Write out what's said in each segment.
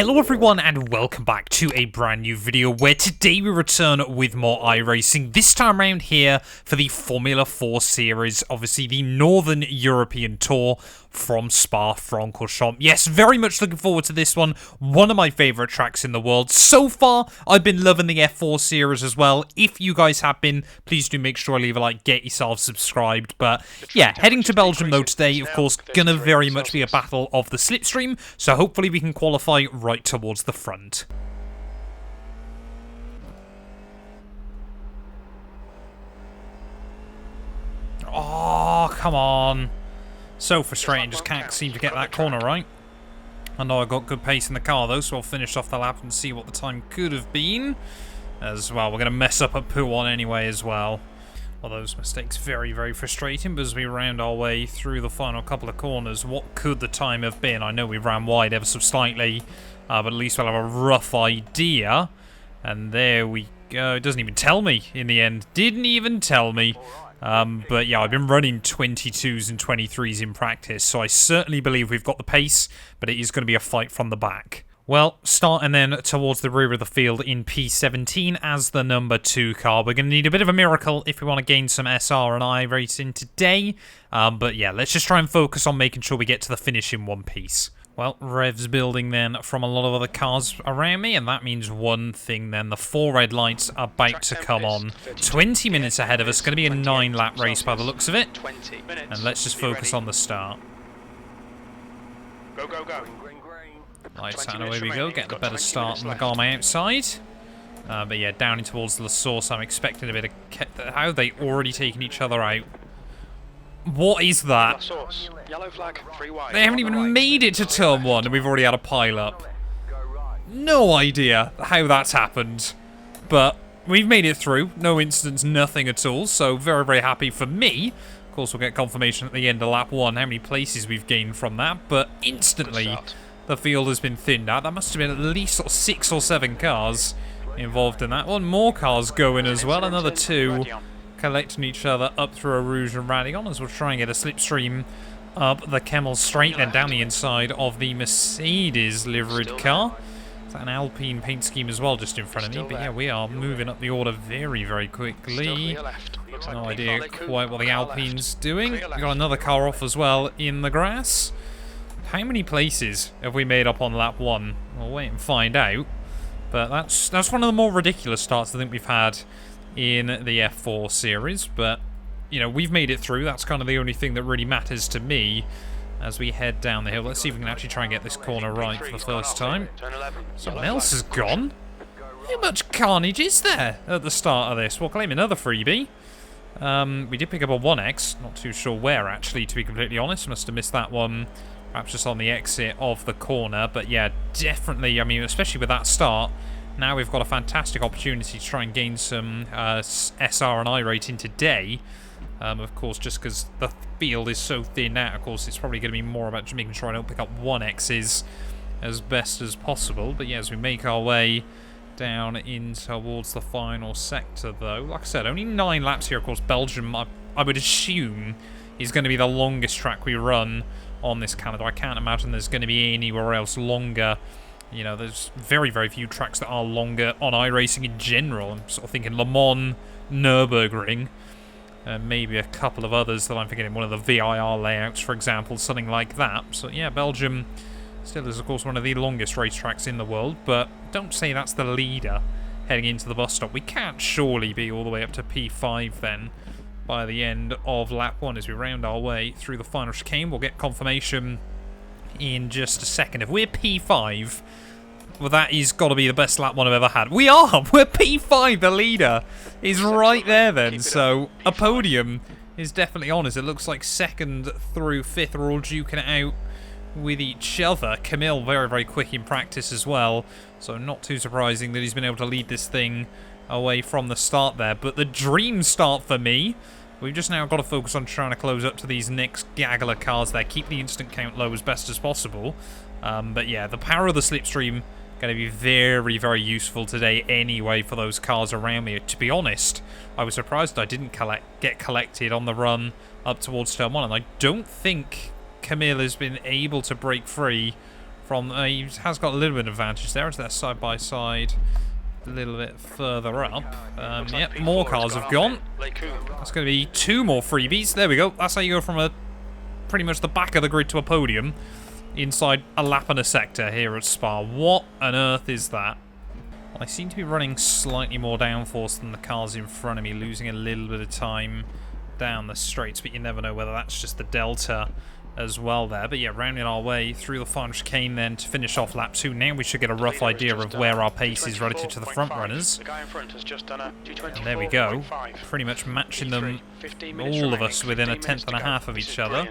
Hello everyone and welcome back to a brand new video where today we return with more iRacing, this time around here for the Formula 4 series, obviously the Northern European Tour from Spa-Francorchamps. Yes, very much looking forward to this one, one of my favourite tracks in the world. So far, I've been loving the F4 series as well. If you guys have been, please do make sure to leave a like, get yourself subscribed. But yeah, heading to Belgium though today, of course, gonna very much be a battle of the slipstream, so hopefully we can qualify right towards the front. Oh, come on. So frustrating, just can't seem to get that corner right. I know I got good pace in the car though, so I'll finish off the lap and see what the time could have been. As well, we're going to mess up at P1 anyway as well. Well, those mistakes very, very frustrating, but as we round our way through the final couple of corners, what could the time have been? I know we ran wide ever so slightly, but at least we'll have a rough idea. And there we go. It doesn't even tell me in the end. Didn't even tell me. But yeah, I've been running 22s and 23s in practice, so I certainly believe we've got the pace, but it is going to be a fight from the back. Well, starting then towards the rear of the field in P17 as the number 2 car. We're going to need a bit of a miracle if we want to gain some SR and iRacing today. But yeah, let's just try and focus on making sure we get to the finish in one piece. Well, revs building then from a lot of other cars around me, and that means one thing then. The 4 red lights are about to come on. 20 minutes ahead of us, going to be a 9-lap race by the looks of it. And let's just focus on the start. Go, go, go. Lights out, and away we go. Get a better start than the guy on my outside. But yeah, down in towards the source, I'm expecting a bit of... How have they already taken each other out? What is that? Yellow flag, free wide. They haven't even made it to turn 1 and we've already had a pile-up. No idea how that's happened. But we've made it through. No incidents, nothing at all. So very, very happy for me. Of course, we'll get confirmation at the end of lap 1 how many places we've gained from that. But instantly, the field has been thinned out. That must have been at least sort of 6 or 7 cars involved in that one. More cars going as well. Another 2. Collecting each other up through a Rouge and Radion as we'll try and get a slipstream up the Kemmel straight and down the inside of the Mercedes liveried car. Is that an Alpine paint scheme as well just in front of me? But yeah, we are moving up the order very, very quickly. No idea quite what the Alpine's doing. We've got another car off as well in the grass. How many places have we made up on lap 1? We'll wait and find out. But that's one of the more ridiculous starts I think we've had in the F4 series, but you know, we've made it through. That's kind of the only thing that really matters to me as we head down the hill. Let's see if we can actually try and get this corner right for the first time. Someone else has gone. How much carnage is there at the start of this? We'll claim another freebie. We did pick up a 1X, not too sure where actually, to be completely honest. Must have missed that one, perhaps just on the exit of the corner. But yeah, definitely, I mean, especially with that start, now we've got a fantastic opportunity to try and gain some SR and I rating today. Of course, just because the field is so thin out, of course, it's probably going to be more about just making sure I don't pick up 1Xs as best as possible. But yeah, as we make our way down in towards the final sector, though, like I said, only 9 laps here. Of course, Belgium, I would assume, is going to be the longest track we run on this calendar. I can't imagine there's going to be anywhere else longer. You know, there's very, very few tracks that are longer on iRacing in general. I'm sort of thinking Le Mans, Nürburgring, maybe a couple of others that I'm forgetting. One of the VIR layouts, for example, something like that. So yeah, Belgium still is, of course, one of the longest racetracks in the world. But don't say that's the leader heading into the bus stop. We can't surely be all the way up to P5 then by the end of lap 1 as we round our way through the final chicane. We'll get confirmation in just a second. If we're P5, well, that is got to be the best lap 1 I've ever had. We are! We're P5! The leader is right there then. So a podium is definitely on us. It looks like 2nd through 5th are all duking it out with each other. Camille very, very quick in practice as well. So not too surprising that he's been able to lead this thing away from the start there. But the dream start for me, we've just now got to focus on trying to close up to these next gaggle of cars there. Keep the instant count low as best as possible. But yeah, the power of the slipstream going to be very, very useful today anyway for those cars around me. To be honest, I was surprised I didn't get collected on the run up towards turn 1. And I don't think Camille has been able to break free He has got a little bit of advantage there. It's that side by side, a little bit further up. Yep, more cars have gone. That's going to be 2 more freebies. There we go. That's how you go from pretty much the back of the grid to a podium inside a lap and a sector here at Spa. What on earth is that? I seem to be running slightly more downforce than the cars in front of me, losing a little bit of time down the straights, but you never know whether that's just the delta as well there. But yeah, rounding our way through the final chicane then to finish off lap 2. Now we should get a rough idea of where our pace is relative to the front runners. And there we go, pretty much matching them, all of us, within a 1/10.5 of each other.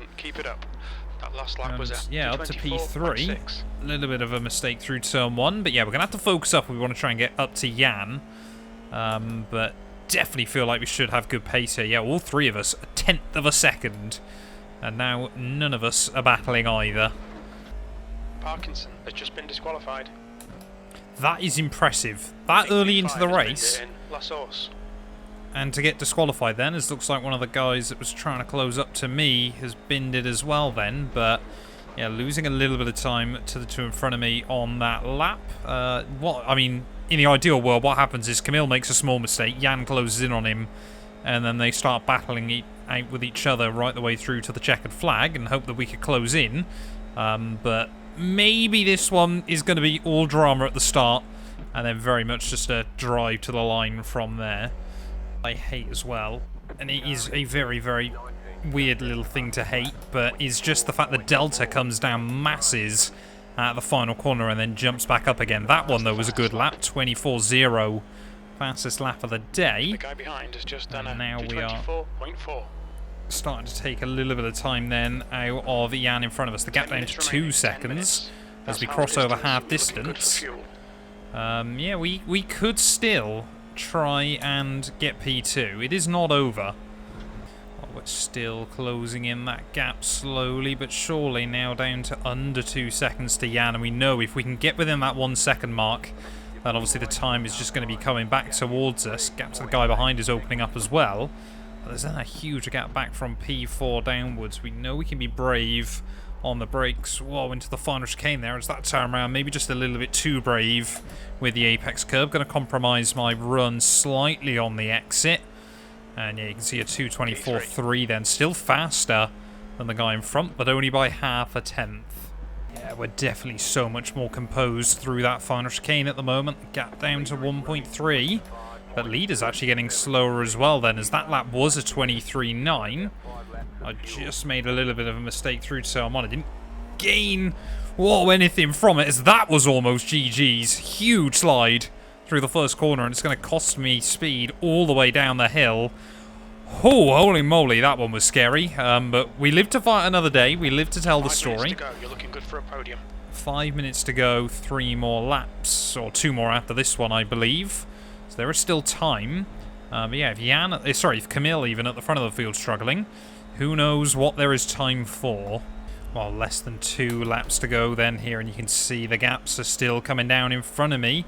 And yeah, up to P3. A little bit of a mistake through turn 1, but yeah, we're going to have to focus up. We want to try and get up to Jan, but definitely feel like we should have good pace here. Yeah, all 3 of us, a 1/10 of a second. And now none of us are battling either. Parkinson has just been disqualified. That is impressive. That early into the race. And to get disqualified then, as looks like one of the guys that was trying to close up to me has binned it as well then. But yeah, losing a little bit of time to the 2 in front of me on that lap. I mean, in the ideal world, what happens is Camille makes a small mistake, Jan closes in on him, and then they start battling out with each other right the way through to the checkered flag and hope that we could close in. But maybe this one is going to be all drama at the start and then very much just a drive to the line from there. I hate as well, and it is a very, very weird little thing to hate, but is just the fact that Delta comes down masses at the final corner and then jumps back up again. That one, though, was a good lap, 24.0. Fastest lap of the day. The guy behind has just done and now we are 224.4. starting to take a little bit of time then out of Jan in front of us. The gap down to 2 seconds as we cross over half distance. Yeah, we could still try and get P2. It is not over. Oh, we're still closing in that gap slowly but surely, now down to under 2 seconds to Jan, and we know if we can get within that 1 second mark, then obviously the time is just going to be coming back towards us. Gap to the guy behind is opening up as well. But there's then a huge gap back from P4 downwards. We know we can be brave on the brakes. Whoa, into the final chicane there as that turn around. Maybe just a little bit too brave with the apex curve. Going to compromise my run slightly on the exit. And yeah, you can see a 224.3 then. Still faster than the guy in front, but only by half a 1/10. Yeah, we're definitely so much more composed through that final chicane at the moment. The gap down to 1.3. But leader's actually getting slower as well then, as that lap was a 23.9. I just made a little bit of a mistake through turn 1. I didn't gain anything from it, as that was almost GG's. Huge slide through the first corner, and it's going to cost me speed all the way down the hill. Oh, holy moly, that one was scary. But we live to fight another day. We live to tell the story. 5 minutes to go. You're looking good for a podium. 5 minutes to go, 3 more laps, or 2 more after this one, I believe. So there is still time. But yeah, if Camille even at the front of the field struggling, who knows what there is time for. Well, less than 2 laps to go then here, and you can see the gaps are still coming down in front of me.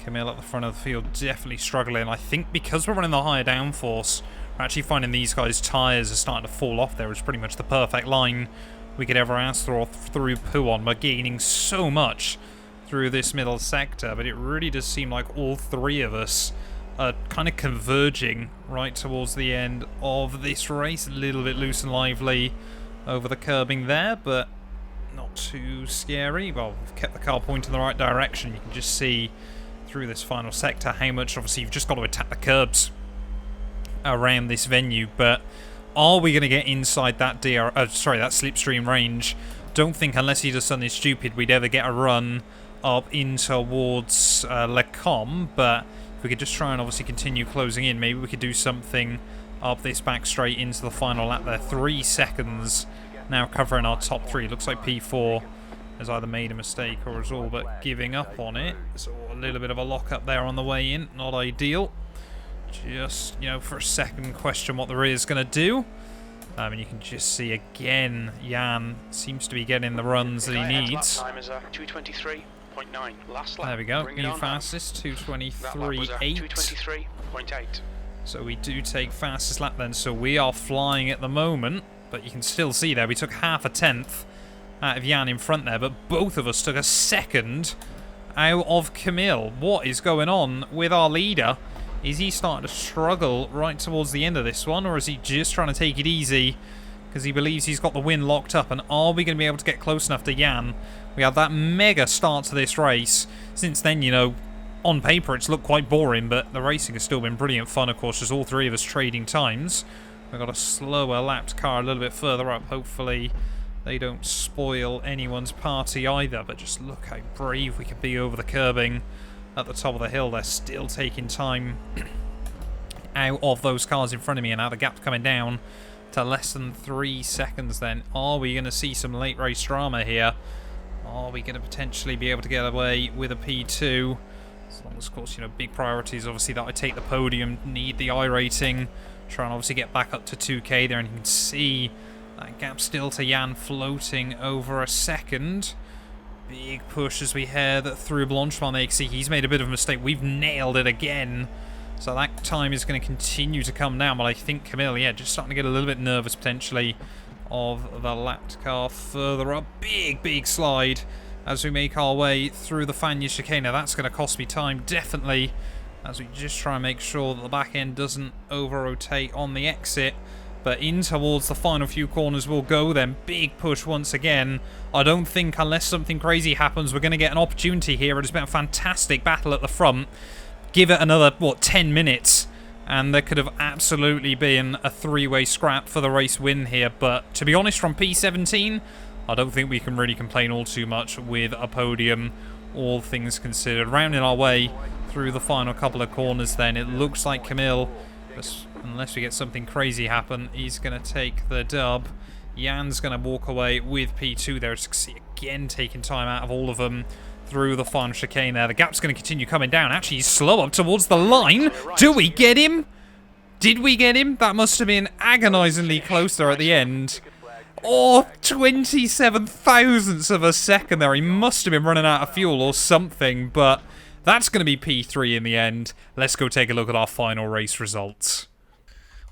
Camille at the front of the field definitely struggling. I think because we're running the higher downforce, we're actually finding these guys' tyres are starting to fall off there. It's pretty much the perfect line we could ever ask through poo on. We're gaining so much through this middle sector, but it really does seem like all 3 of us are kind of converging right towards the end of this race. A little bit loose and lively over the curbing there, but not too scary. Well, we've kept the car pointing in the right direction. You can just see through this final sector how much, obviously, you've just got to attack the curbs around this venue. But are we going to get inside that that slipstream range? Don't think, unless he does something stupid, we'd ever get a run up in towards Le Com. But if we could just try and obviously continue closing in, maybe we could do something up this back straight into the final lap there. 3 seconds now covering our top 3. Looks like P4 has either made a mistake or is all but giving up on it. So a little bit of a lock up there on the way in. Not ideal. Just, for a second, question what the rear is going to do. And you can just see again, Jan seems to be getting the runs that he needs. Lap time is 223.9. Last lap. There we go. New fastest, 223.8. 223.8. So we do take fastest lap then. So we are flying at the moment. But you can still see there, we took half a 1/10 out of Jan in front there, but both of us took a second out of Camille. What is going on with our leader? Is he starting to struggle right towards the end of this one, or is he just trying to take it easy because he believes he's got the win locked up? And are we going to be able to get close enough to Jan? We had that mega start to this race. Since then, you know, on paper it's looked quite boring, but the racing has still been brilliant fun, of course, as all three of us trading times. We've got a slower lapped car a little bit further up. Hopefully they don't spoil anyone's party either, but just look how brave we can be over the curbing at the top of the hill. They're still taking time out of those cars in front of me, and now the gap's coming down to less than 3 seconds then. Are we going to see some late race drama here? Are we going to potentially be able to get away with a P2? As long as, of course, you know, big priorities obviously that I take the podium, need the iRating, try and obviously get back up to 2k there, and you can see that gap still to Jan floating over a second. Big push as we head through Blanchemont. They see he's made a bit of a mistake. We've nailed it again. So that time is going to continue to come down. But I think Camille, yeah, just starting to get a little bit nervous potentially of the lapped car further up. Big slide as we make our way through the Fania chicane. Now that's going to cost me time, definitely, as we just try and make sure that the back end doesn't over-rotate on the exit. But in towards the final few corners we'll go then. Big push once again. I don't think, unless something crazy happens, we're going to get an opportunity here. It has been a fantastic battle at the front. Give it another, what, 10 minutes, and there could have absolutely been a three-way scrap for the race win here. But to be honest, from P17, I don't think we can really complain all too much with a podium, all things considered. Rounding our way through the final couple of corners then, it looks like Camille, unless we get something crazy happen, he's going to take the dub. Jan's going to walk away with P2 there. Again, taking time out of all of them through the final chicane there. The gap's going to continue coming down. Actually, he's slow up towards the line. Do we get him? Did we get him? That must have been agonizingly close there at the end. Oh, 27 thousandths of a second there. He must have been running out of fuel or something, but that's going to be P3 in the end. Let's go take a look at our final race results.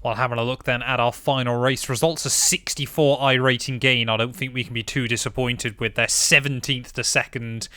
While having a look then at our final race results, a 64 iRating gain. I don't think we can be too disappointed with their 17th to 2nd.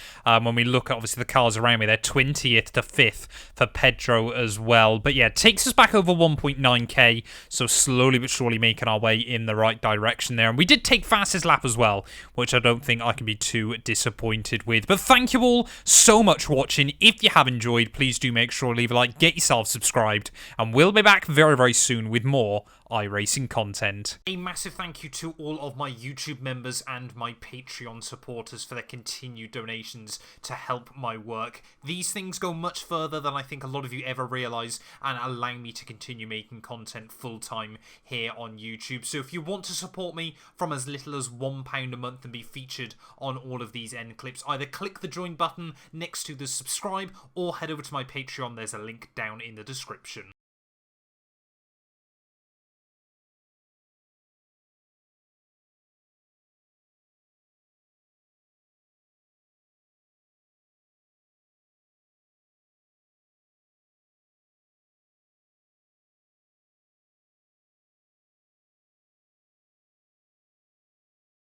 When we look at obviously the cars around me, they're 20th to 5th for Pedro as well. But yeah, it takes us back over 1.9k, so slowly but surely making our way in the right direction there. And we did take fastest lap as well, which I don't think I can be too disappointed with. But thank you all so much for watching. If you have enjoyed, please do make sure to leave a like, get yourself subscribed, and we'll be back very, very soon with more iRacing content. A massive thank you to all of my YouTube members and my Patreon supporters for their continued donations to help my work. These things go much further than I think a lot of you ever realise, and allow me to continue making content full-time here on YouTube. So if you want to support me from as little as £1 a month and be featured on all of these end clips, either click the join button next to the subscribe or head over to my Patreon. There's a link down in the description.